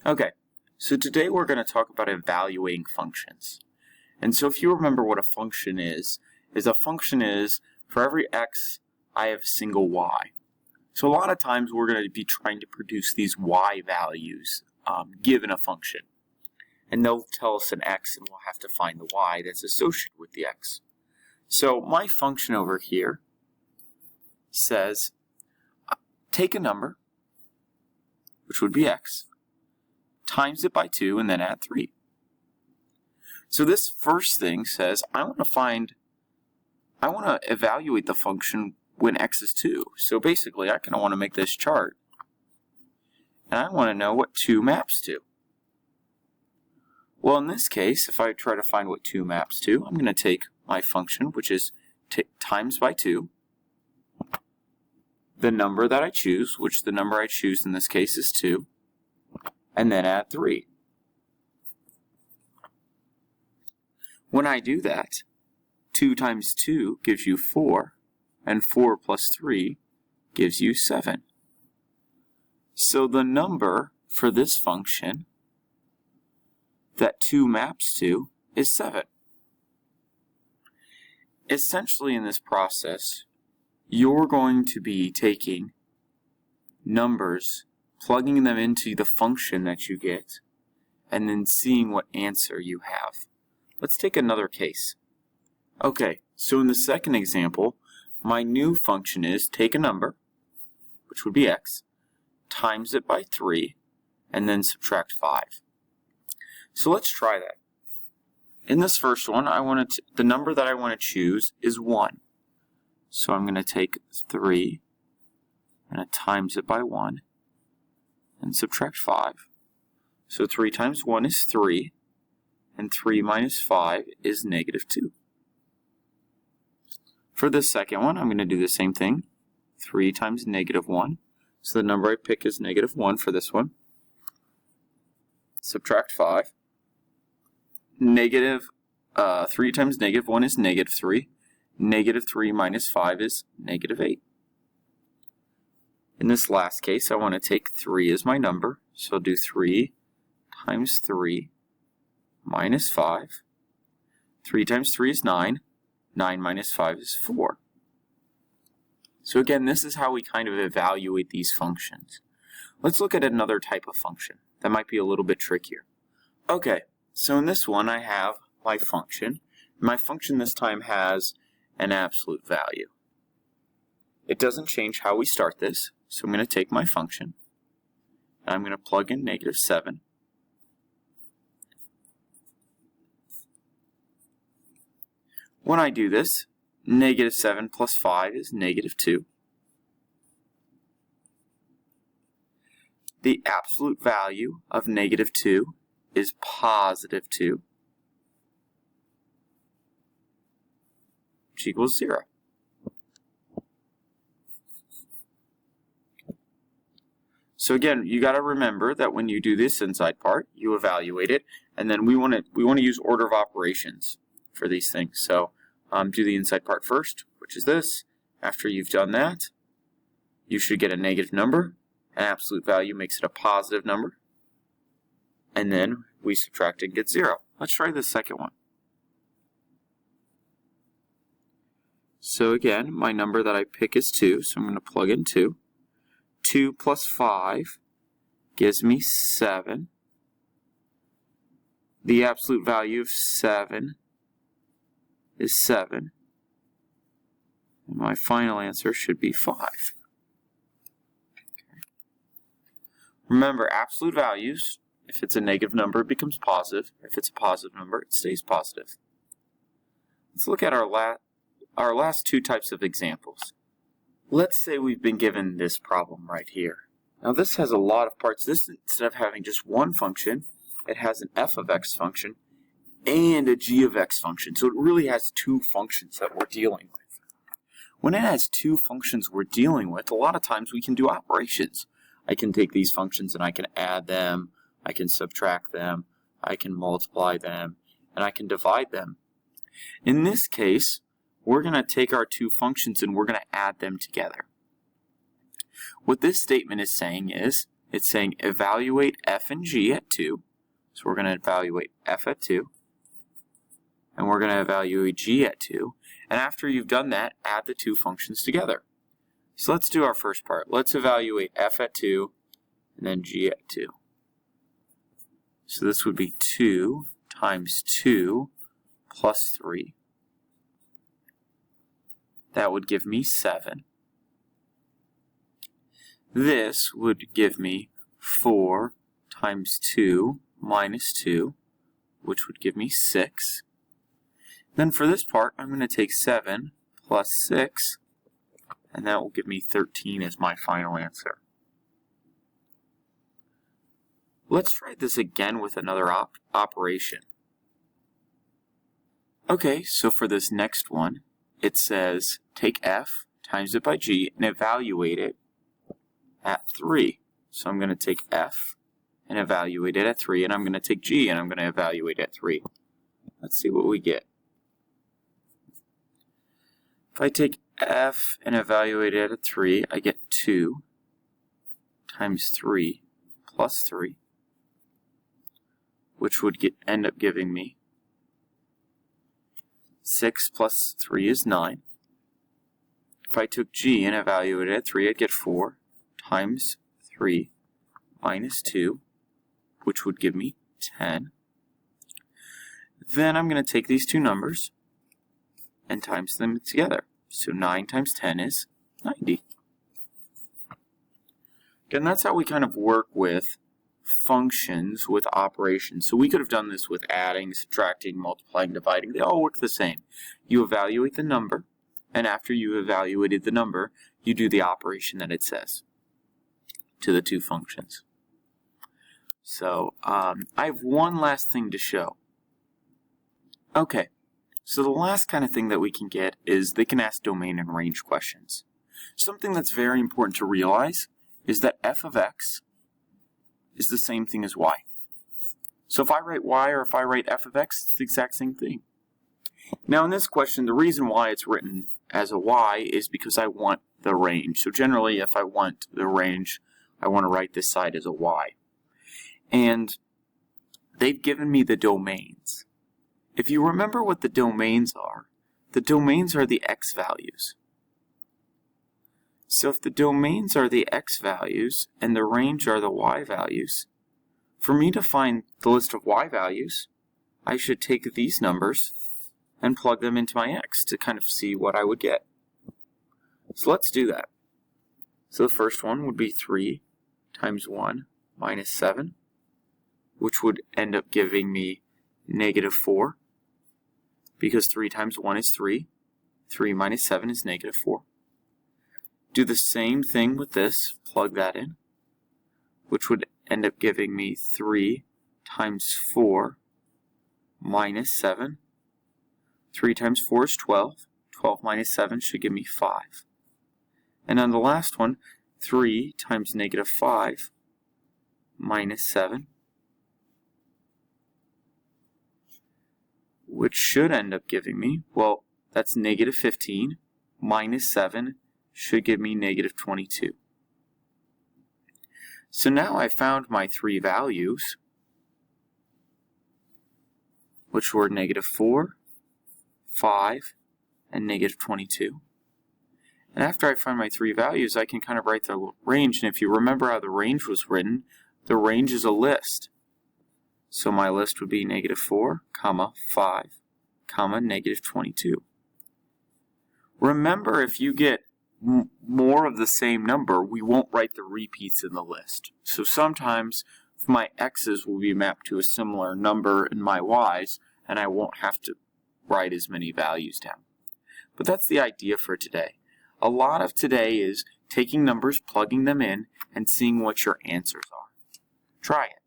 Okay, so today we're going to talk about evaluating functions. And so if you remember what a function is a function is for every x, I have a single y. So a lot of times we're going to be trying to produce these y values given a function. And they'll tell us an x and we'll have to find the y that's associated with the x. So my function over here says take a number, which would be x, times it by 2, and then add 3. So this first thing says I want to evaluate the function when x is 2. So basically I kind of want to make this chart. And I want to know what 2 maps to. Well, in this case, if I try to find what 2 maps to, I'm going to take my function, which is times by 2, the number that I choose, which the number I choose in this case is 2, and then add 3. When I do that, 2 times 2 gives you 4, and 4 plus 3 gives you 7. So the number for this function that 2 maps to is 7. Essentially in this process, you're going to be taking numbers, plugging them into the function that you get, and then seeing what answer you have. Let's take another case. Okay, so in the second example, my new function is take a number, which would be x, times it by 3, and then subtract 5. So let's try that. In this first one, the number that I want to choose is 1. So I'm going to take 3, and times it by 1, and subtract 5. So 3 times 1 is 3, and 3 minus 5 is negative 2. For the second one, I'm going to do the same thing. 3 times negative 1. So the number I pick is negative 1 for this one. Subtract 5. 3 times negative 1 is negative 3. Negative 3 minus 5 is negative 8. In this last case, I want to take 3 as my number. So I'll do 3 times 3 minus 5. 3 times 3 is 9. 9 minus 5 is 4. So again, this is how we kind of evaluate these functions. Let's look at another type of function that might be a little bit trickier. Okay, so in this one I have my function. My function this time has an absolute value. It doesn't change how we start this, so I'm going to take my function, and I'm going to plug in negative 7. When I do this, negative 7 plus 5 is negative 2. The absolute value of negative 2 is positive 2, which equals 0. So again, you got to remember that when you do this inside part, you evaluate it, and then we want to use order of operations for these things. So do the inside part first, which is this. After you've done that, you should get a negative number. An absolute value makes it a positive number. And then we subtract and get 0. Let's try the second one. So again, my number that I pick is 2, so I'm going to plug in 2. 2 plus 5 gives me 7. The absolute value of 7 is 7. And my final answer should be 5. Okay. Remember, absolute values, if it's a negative number, it becomes positive. If it's a positive number, it stays positive. Let's look at our last two types of examples. Let's say we've been given this problem right here. Now this has a lot of parts. This, instead of having just one function, it has an f of x function and a g of x function. So it really has two functions that we're dealing with. When it has two functions we're dealing with, a lot of times we can do operations. I can take these functions and I can add them, I can subtract them, I can multiply them, and I can divide them. In this case, we're going to take our two functions and we're going to add them together. What this statement is saying is It's saying evaluate f and g at 2. So we're going to evaluate f at 2. And we're going to evaluate g at 2. And after you've done that, add the two functions together. So let's do our first part. Let's evaluate f at 2 and then g at 2. So this would be 2 times 2 plus 3. That would give me 7. This would give me 4 times 2 minus 2, which would give me 6. Then for this part, I'm going to take 7 plus 6, and that will give me 13 as my final answer. Let's try this again with another operation. Okay, so for this next one, it says take f, times it by g, and evaluate it at 3. So I'm going to take f and evaluate it at 3, and I'm going to take g and I'm going to evaluate it at 3. Let's see what we get. If I take f and evaluate it at 3, I get 2 times 3 plus 3, which would end up giving me 6 plus 3 is 9. If I took g and evaluated it at 3, I'd get 4 times 3 minus 2, which would give me 10. Then I'm going to take these two numbers and times them together. So 9 times 10 is 90. Again, that's how we kind of work with functions with operations. So we could have done this with adding, subtracting, multiplying, dividing. They all work the same. You evaluate the number, and after you evaluated the number, you do the operation that it says to the two functions. So I have one last thing to show. Okay, so the last kind of thing that we can get is they can ask domain and range questions. Something that's very important to realize is that f of x is the same thing as y. So if I write y or if I write f of x, it's the exact same thing. Now in this question, the reason why it's written as a y is because I want the range. So generally, if I want the range, I want to write this side as a y. And they've given me the domains. If you remember what the domains are the x values. So if the domains are the x values and the range are the y values, for me to find the list of y values, I should take these numbers and plug them into my x to kind of see what I would get. So let's do that. So the first one would be 3 times 1 minus 7, which would end up giving me negative 4, because 3 times 1 is 3. 3 minus 7 is negative 4. Do the same thing with this, plug that in, which would end up giving me 3 times 4 minus 7. 3 times 4 is 12. 12 minus 7 should give me 5. And on the last one, 3 times negative 5 minus 7, which should end up giving me, well, that's negative 15 minus 7 should give me negative 22. So now I found my three values, which were negative 4, 5, and negative 22. And after I find my three values, I can kind of write the range. And if you remember how the range was written, the range is a list. So my list would be negative 4, 5, negative 22. Remember, if you get more of the same number, we won't write the repeats in the list. So sometimes my x's will be mapped to a similar number in my y's, and I won't have to write as many values down. But that's the idea for today. A lot of today is taking numbers, plugging them in, and seeing what your answers are. Try it.